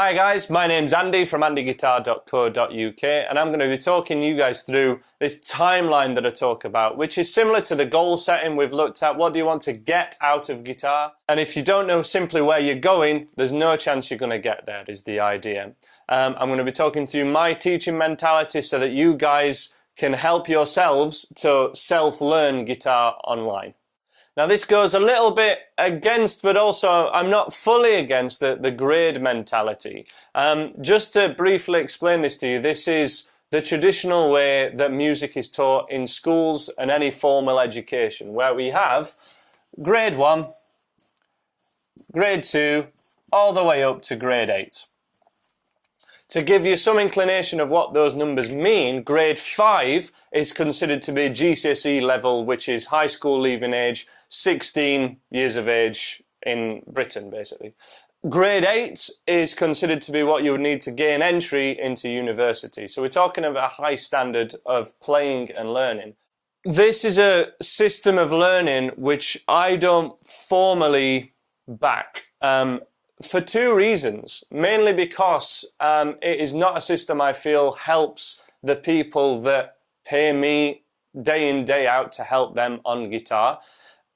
Hi guys, my name's Andy from andyguitar.co.uk and I'm going to be talking you guys through this timeline that I talk about, which is similar to the goal setting we've looked at. What do you want to get out of guitar? And if you don't know simply where you're going, there's no chance you're going to get there, is the idea. I'm going to be talking through my teaching mentality so that you guys can help yourselves to self-learn guitar online. Now this goes a little bit against, but also I'm not fully against the grade mentality. Just to briefly explain this to you, this is the traditional way that music is taught in schools and any formal education, where we have grade 1, grade 2, all the way up to grade 8. To give you some inclination of what those numbers mean, grade 5 is considered to be GCSE level, which is high school leaving age, 16 years of age in Britain, basically. Grade 8 is considered to be what you would need to gain entry into university. So we're talking about a high standard of playing and learning. This is a system of learning which I don't formally back. For two reasons, mainly because it is not a system I feel helps the people that pay me day in, day out to help them on guitar.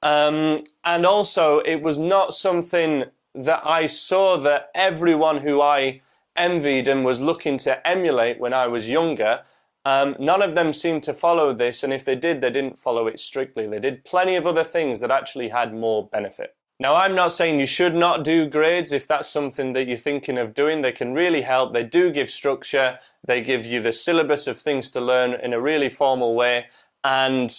And also it was not something that I saw that everyone who I envied and was looking to emulate when I was younger, none of them seemed to follow this, and if they did, they didn't follow it strictly. They did plenty of other things that actually had more benefit. Now, I'm not saying you should not do grades. If that's something that you're thinking of doing, they can really help. They do give structure. They give you the syllabus of things to learn in a really formal way. And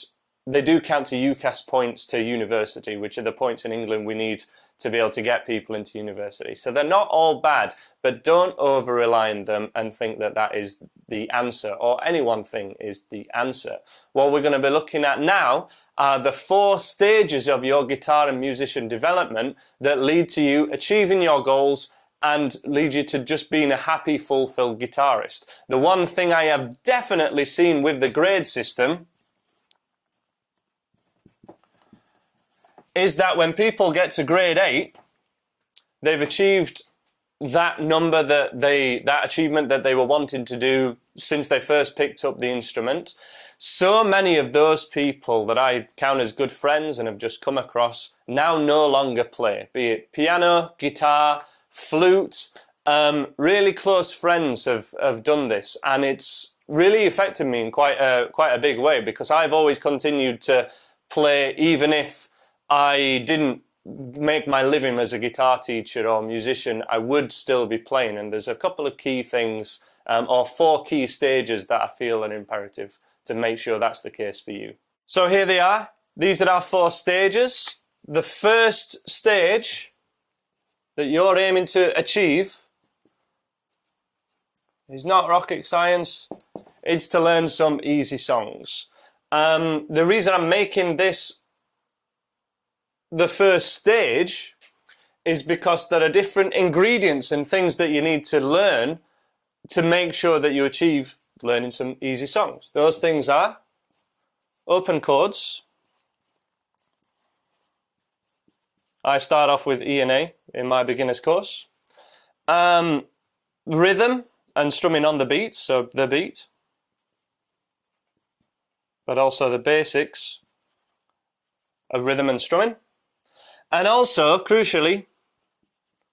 they do count to UCAS points to university, which are the points in England we need to be able to get people into university. So they're not all bad, but don't over-rely on them and think that that is the answer, or any one thing is the answer. What we're going to be looking at now are the 4 stages of your guitar and musician development that lead to you achieving your goals and lead you to just being a happy, fulfilled guitarist. The one thing I have definitely seen with the grade system is that when people get to grade 8, they've achieved that number that achievement that they were wanting to do since they first picked up the instrument. So many of those people that I count as good friends and have just come across now no longer play, be it piano, guitar, flute. Really close friends have done this, and it's really affected me in quite a big way, because I've always continued to play even if I didn't make my living as a guitar teacher or musician. I would still be playing, and there's a couple of key things, or 4 key stages that I feel are imperative to make sure that's the case for you. So here they are. These are our 4 stages. The first stage that you're aiming to achieve is not rocket science. It's to learn some easy songs. The reason I'm making this the first stage is because there are different ingredients and things that you need to learn to make sure that you achieve learning some easy songs. Those things are open chords. I start off with E and A in my beginner's course. Rhythm and strumming on the beat, so the beat, but also the basics of rhythm and strumming. And also, crucially,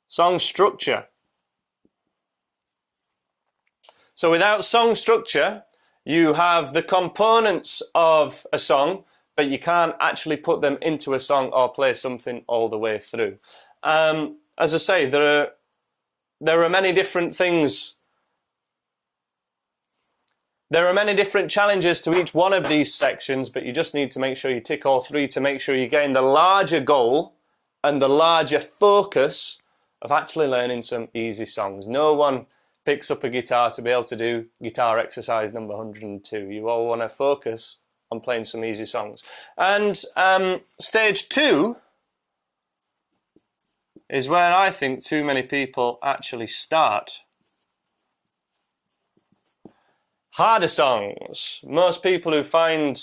song structure. So without song structure, you have the components of a song, but you can't actually put them into a song or play something all the way through. As I say, there are many different things. There are many different challenges to each one of these sections, but you just need to make sure you tick all 3 to make sure you gain the larger goal and the larger focus of actually learning some easy songs. No one picks up a guitar to be able to do guitar exercise number 102. You all want to focus on playing some easy songs. And stage 2 is where I think too many people actually start. Harder songs. Most people who find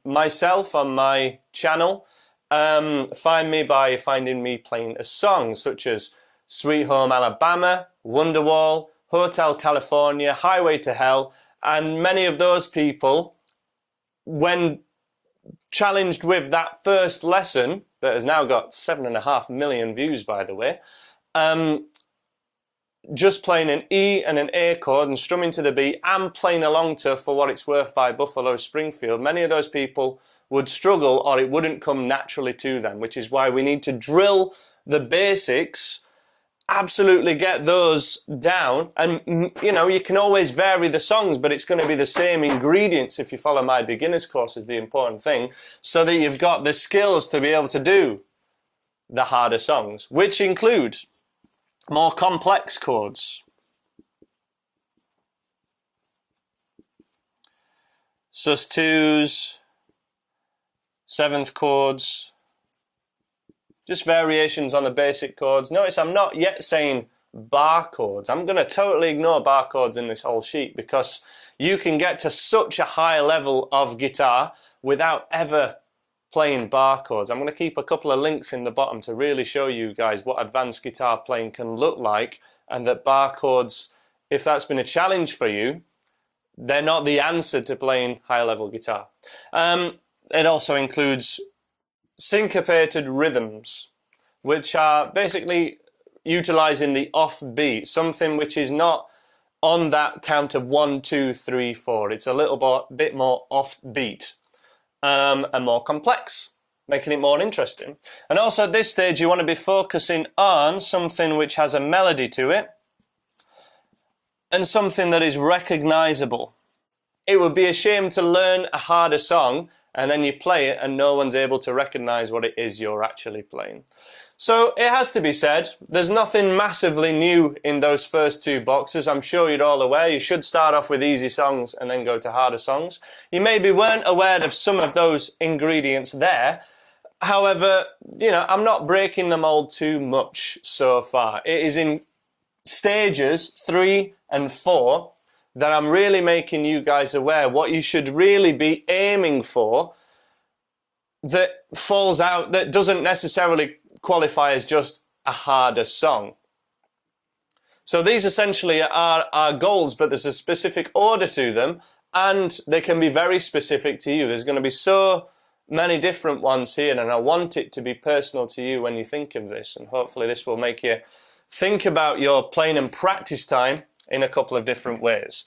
myself on my channel find me by finding me playing a song such as Sweet Home Alabama, Wonderwall, Hotel California, Highway to Hell, and many of those people, when challenged with that first lesson, that has now got 7.5 million views, by the way, just playing an E and an A chord and strumming to the beat and playing along to For What It's Worth by Buffalo Springfield, many of those people would struggle, or it wouldn't come naturally to them, which is why we need to drill the basics, absolutely get those down. And you know, you can always vary the songs, but it's going to be the same ingredients if you follow my beginner's course, is the important thing, so that you've got the skills to be able to do the harder songs, which include more complex chords. Sus2s, seventh chords, just variations on the basic chords. Notice I'm not yet saying bar chords. I'm going to totally ignore bar chords in this whole sheet, because you can get to such a high level of guitar without ever playing bar chords. I'm going to keep a couple of links in the bottom to really show you guys what advanced guitar playing can look like, and that bar chords, if that's been a challenge for you, they're not the answer to playing high level guitar. It also includes syncopated rhythms, which are basically utilizing the offbeat, something which is not on that count of 1, 2, 3, 4. It's a little bit more offbeat and more complex, making it more interesting. And also at this stage you want to be focusing on something which has a melody to it and something that is recognizable. It would be a shame to learn a harder song and then you play it and no one's able to recognize what it is you're actually playing. So it has to be said, there's nothing massively new in those first two boxes. I'm sure you're all aware you should start off with easy songs and then go to harder songs. You maybe weren't aware of some of those ingredients there. However, you know, I'm not breaking the mold too much so far. It is in stages 3 and 4 that I'm really making you guys aware what you should really be aiming for, that falls out, that doesn't necessarily qualify as just a harder song. So these essentially are our goals, but there's a specific order to them, and they can be very specific to you. There's going to be so many different ones here, and I want it to be personal to you when you think of this, and hopefully this will make you think about your playing and practice time in a couple of different ways.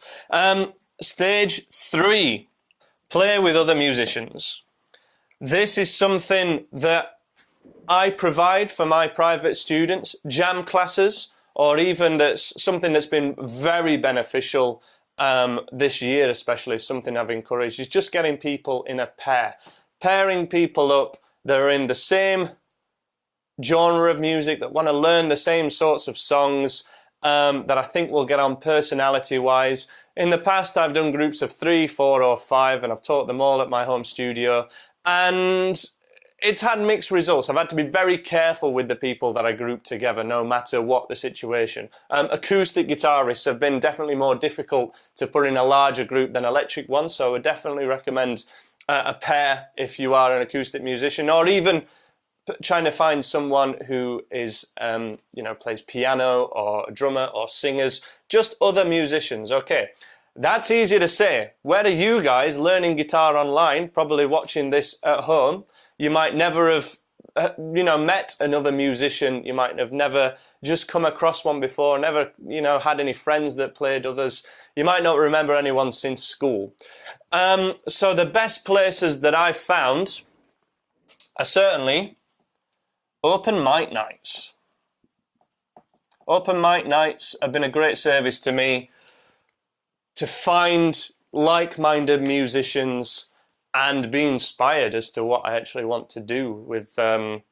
Stage 3, play with other musicians. This is something that I provide for my private students, jam classes, or even that's something that's been very beneficial this year, especially something I've encouraged, is just getting people in a pair. Pairing people up that are in the same genre of music, that want to learn the same sorts of songs, that I think will get on personality-wise. In the past I've done groups of 3, 4 or 5 and I've taught them all at my home studio, and it's had mixed results. I've had to be very careful with the people that I group together, no matter what the situation. Acoustic guitarists have been definitely more difficult to put in a larger group than electric ones, so I would definitely recommend a pair if you are an acoustic musician, or even trying to find someone who is, you know, plays piano or a drummer or singers, just other musicians. Okay, that's easy to say. Where are you guys learning guitar online, probably watching this at home? You might never have, you know, met another musician. You might have never just come across one before, never, you know, had any friends that played others. You might not remember anyone since school. So the best places that I've found are certainly open mic nights. Open mic nights have been a great service to me to find like-minded musicians and be inspired as to what I actually want to do with the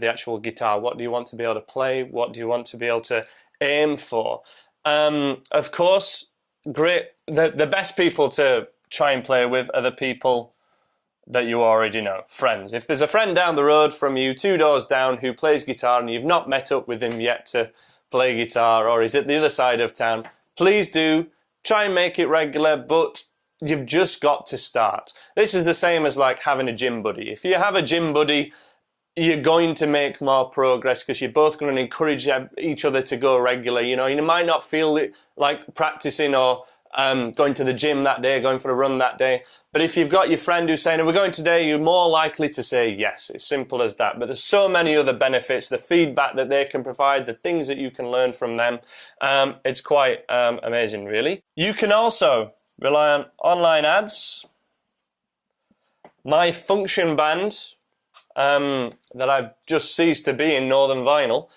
actual guitar. What do you want to be able to play? What do you want to be able to aim for? Of course, the best people to try and play with are the people that you already know, friends. If there's a friend down the road from you, 2 doors down, who plays guitar and you've not met up with him yet to play guitar, or is at the other side of town, please do try and make it regular, but you've just got to start. This is the same as like having a gym buddy. If you have a gym buddy you're going to make more progress because you're both going to encourage each other to go regular. You know, you might not feel like practicing or going to the gym that day, going for a run that day. But if you've got your friend who's saying, "Are we going today?" you're more likely to say yes. It's simple as that. But there's so many other benefits, the feedback that they can provide, the things that you can learn from them. It's quite amazing, really. You can also rely on online ads. My function band that I've just ceased to be in, Northern Vinyl,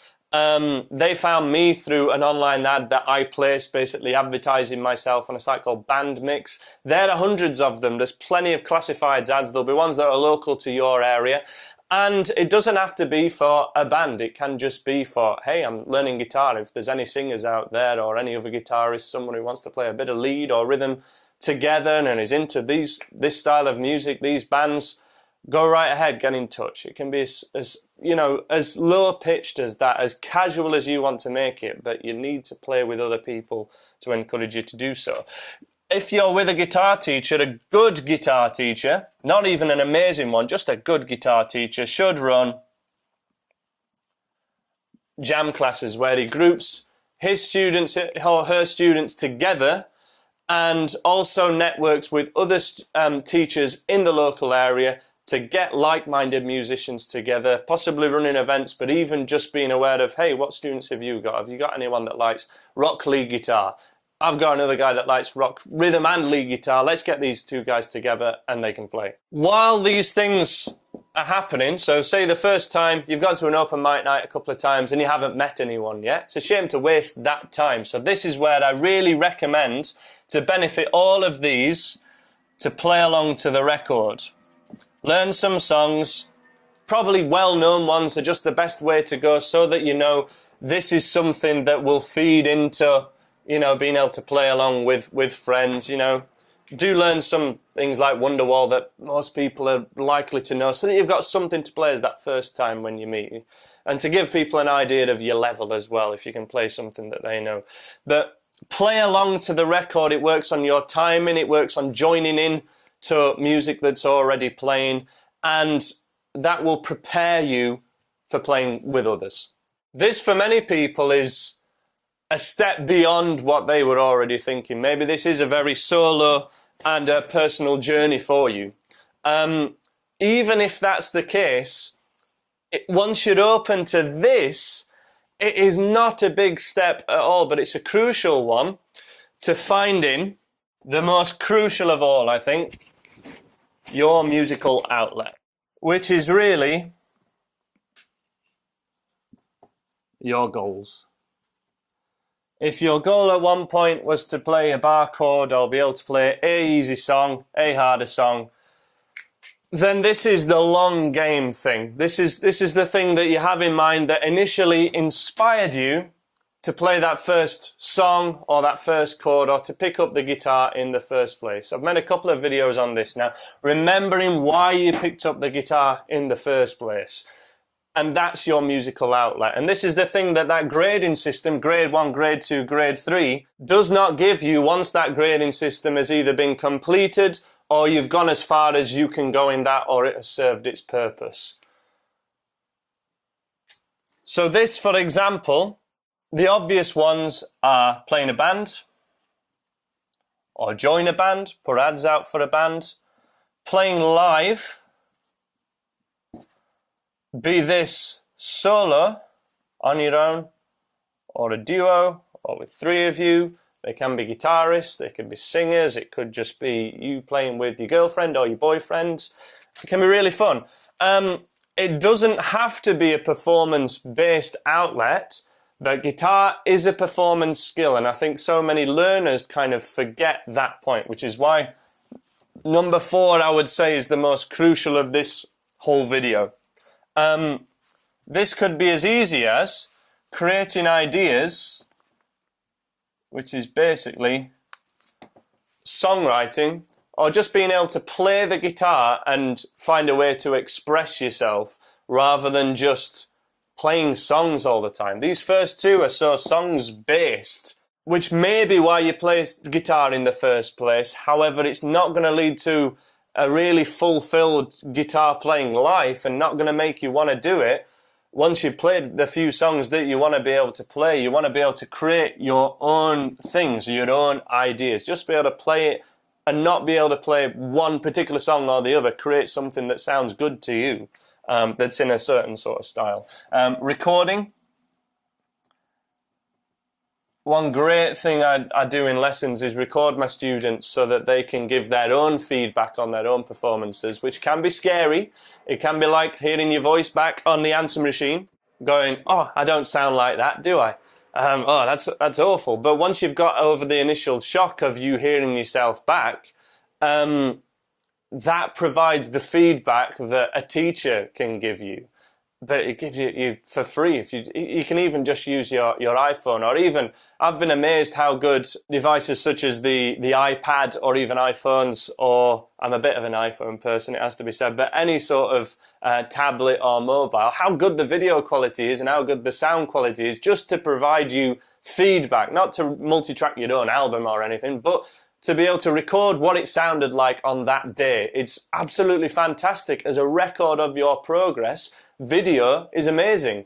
they found me through an online ad that I placed, basically advertising myself on a site called Bandmix. There are hundreds of them. There's plenty of classifieds ads. There'll be ones that are local to your area. And it doesn't have to be for a band. It can just be for, hey, I'm learning guitar. If there's any singers out there or any other guitarist, someone who wants to play a bit of lead or rhythm together and is into this style of music, these bands, go right ahead, get in touch. It can be as you know, as low pitched as that, as casual as you want to make it, but you need to play with other people to encourage you to do so. If you're with a guitar teacher, a good guitar teacher, not even an amazing one, just a good guitar teacher, should run jam classes where he groups his students or her students together and also networks with other teachers in the local area to get like-minded musicians together, possibly running events, but even just being aware of, hey, what students have you got? Have you got anyone that likes rock lead guitar? I've got another guy that likes rock rhythm and lead guitar. Let's get these two guys together and they can play. While these things are happening, so say the first time you've gone to an open mic night a couple of times and you haven't met anyone yet, it's a shame to waste that time. So this is where I really recommend, to benefit all of these, to play along to the record. Learn some songs, probably well-known ones are just the best way to go, so that you know this is something that will feed into, you know, being able to play along with friends. You know, do learn some things like Wonderwall that most people are likely to know, so that you've got something to play as that first time when you meet, and to give people an idea of your level as well, if you can play something that they know. But play along to the record. It works on your timing, it works on joining in to music that's already playing, and that will prepare you for playing with others. This, for many people, is a step beyond what they were already thinking. Maybe this is a very solo and a personal journey for you. Even if that's the case, once you're open to this, it is not a big step at all, but it's a crucial one to finding the most crucial of all, I think, your musical outlet, which is really your goals. If your goal at one point was to play a bar chord or be able to play a easy song, a harder song, then this is the long game thing. This is the thing that you have in mind that initially inspired you to play that first song or that first chord, or to pick up the guitar in the first place. I've made a couple of videos on this now, remembering why you picked up the guitar in the first place. And that's your musical outlet. And this is the thing that grading system, grade 1, grade 2, grade 3, does not give you once that grading system has either been completed or you've gone as far as you can go in that, or it has served its purpose. So this, for example, the obvious ones are playing a band, or join a band, put ads out for a band, playing live, be this solo, on your own, or a duo, or with 3 of you. They can be guitarists, they can be singers, it could just be you playing with your girlfriend or your boyfriend. It can be really fun. It doesn't have to be a performance-based outlet, but guitar is a performance skill, and I think so many learners kind of forget that point, which is why number 4, I would say, is the most crucial of this whole video. This could be as easy as creating ideas, which is basically songwriting, or just being able to play the guitar and find a way to express yourself rather than just playing songs all the time. These first 2 are so songs-based, which may be why you play guitar in the first place. However, it's not going to lead to a really fulfilled guitar playing life and not going to make you want to do it. Once you've played the few songs that you want to be able to play, you want to be able to create your own things, your own ideas. Just be able to play it and not be able to play one particular song or the other. Create something that sounds good to you, that's in a certain sort of style. Recording. One great thing I do in lessons is record my students so that they can give their own feedback on their own performances, which can be scary. It can be like hearing your voice back on the answer machine, going, oh, I don't sound like that, do I? Oh, that's awful. But once you've got over the initial shock of you hearing yourself back, that provides the feedback that a teacher can give you. But it gives you for free. If you can even just use your iPhone, or even, I've been amazed how good devices such as the iPad or even iPhones, or I'm a bit of an iPhone person, it has to be said, but any sort of tablet or mobile, how good the video quality is and how good the sound quality is, just to provide you feedback, not to multi-track your own album or anything, but to be able to record what it sounded like on that day. It's absolutely fantastic as a record of your progress. Video is amazing.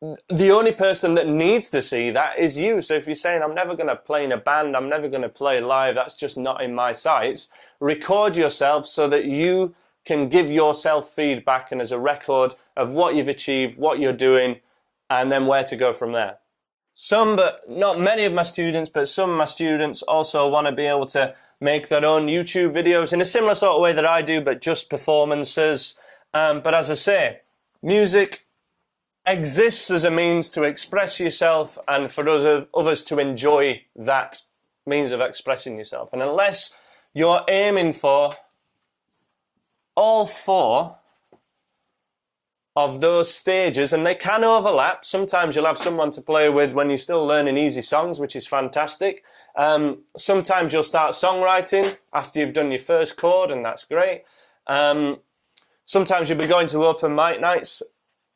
The only person that needs to see that is you. So if you're saying, I'm never going to play in a band, I'm never going to play live, that's just not in my sights, record yourself so that you can give yourself feedback and as a record of what you've achieved, what you're doing, and then where to go from there. Some, but not many of my students, but some of my students also want to be able to make their own YouTube videos in a similar sort of way that I do, but just performances. But as I say, music exists as a means to express yourself and for others to enjoy that means of expressing yourself. And unless you're aiming for all four of those stages, and they can overlap. Sometimes you'll have someone to play with when you're still learning easy songs, which is fantastic. Sometimes you'll start songwriting after you've done your first chord, and that's great. Sometimes you'll be going to open mic nights,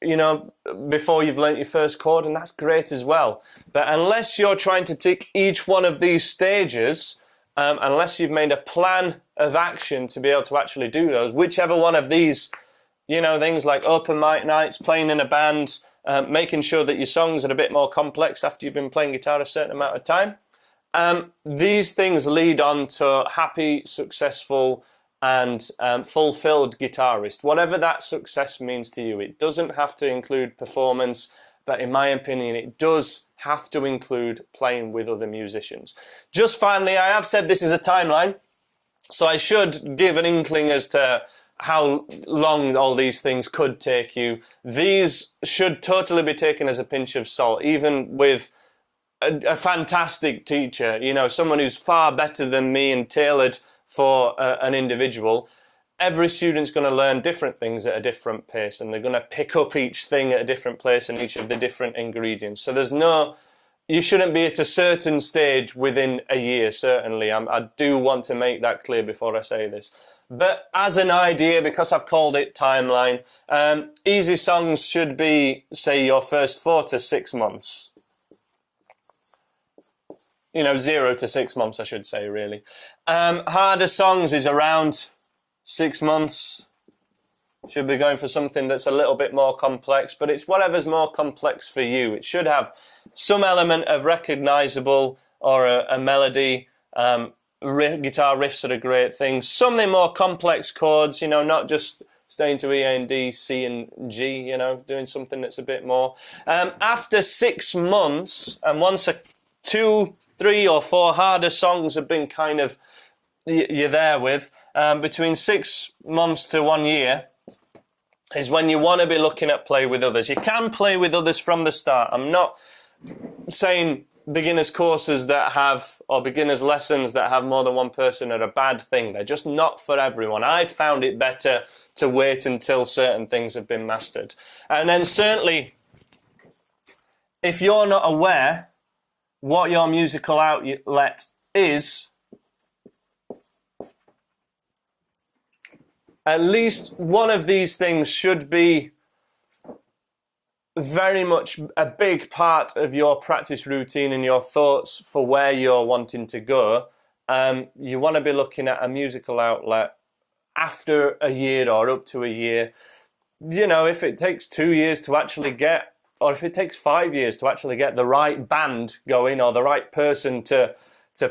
you know, before you've learnt your first chord, and that's great as well. But unless you're trying to tick each one of these stages, unless you've made a plan of action to be able to actually do those, whichever one of these, you know, things like open mic nights, playing in a band, making sure that your songs are a bit more complex after you've been playing guitar a certain amount of time. These things lead on to happy, successful, and fulfilled guitarist. Whatever that success means to you, it doesn't have to include performance, but in my opinion, it does have to include playing with other musicians. Just finally, I have said this is a timeline, so I should give an inkling as to how long all these things could take you. These should totally be taken as a pinch of salt, even with a fantastic teacher, you know, someone who's far better than me and tailored for an individual. Every student's going to learn different things at a different pace, and they're going to pick up each thing at a different place and each of the different ingredients. So there's no, you shouldn't be at a certain stage within a year, certainly. I do want to make that clear before I say this. But as an idea, because I've called it timeline, easy songs should be, say, your first 4 to 6 months. You know, 0 to 6 months, I should say, really. Harder songs is around 6 months. Should be going for something that's a little bit more complex, but it's whatever's more complex for you. It should have some element of recognizable or a melody. Guitar riffs are a great thing. Something more complex chords, you know, not just staying to E, A and D, C and G, you know, doing something that's a bit more. After 6 months, and once 2, 3 or 4 harder songs have been kind of, you're there with, between 6 months to 1 year is when you want to be looking at play with others. You can play with others from the start. I'm not saying beginners courses that have, or beginners lessons that have more than one person are a bad thing. They're just not for everyone. I found it better to wait until certain things have been mastered. And then certainly, if you're not aware what your musical outlet is, at least one of these things should be very much a big part of your practice routine and your thoughts for where you're wanting to go. You want to be looking at a musical outlet after a year or up to a year. You know, if it takes 2 years to actually get, or if it takes 5 years to actually get the right band going or the right person to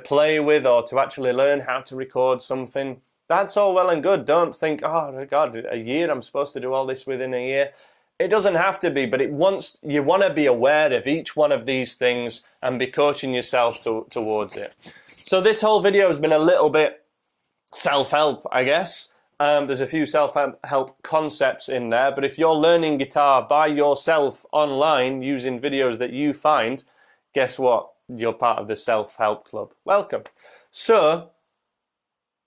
play with or to actually learn how to record something, that's all well and good. Don't think, oh God, a year, I'm supposed to do all this within a year. It doesn't have to be, but you want to be aware of each one of these things and be coaching yourself towards it. So this whole video has been a little bit self-help, I guess. There's a few self-help concepts in there, but if you're learning guitar by yourself online using videos that you find, guess what? You're part of the self-help club. Welcome. So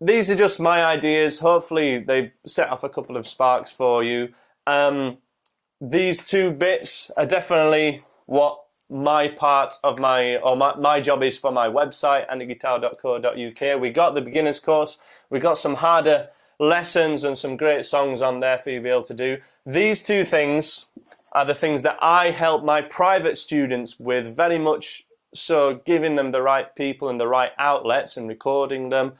these are just my ideas. Hopefully they've set off a couple of sparks for you. These two bits are definitely what my part of my job is for my website, andyguitar.co.uk. We got the beginner's course. We got some harder lessons and some great songs on there for you to be able to do. These two things are the things that I help my private students with, very much so, giving them the right people and the right outlets and recording them,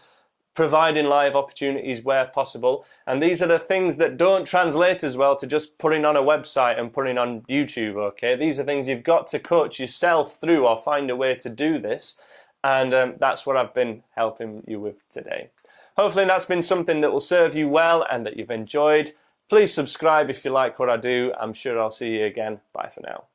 providing live opportunities where possible. And these are the things that don't translate as well to just putting on a website and putting on YouTube, okay? These are things you've got to coach yourself through or find a way to do this. And that's what I've been helping you with today. Hopefully that's been something that will serve you well and that you've enjoyed. Please subscribe if you like what I do. I'm sure I'll see you again. Bye for now.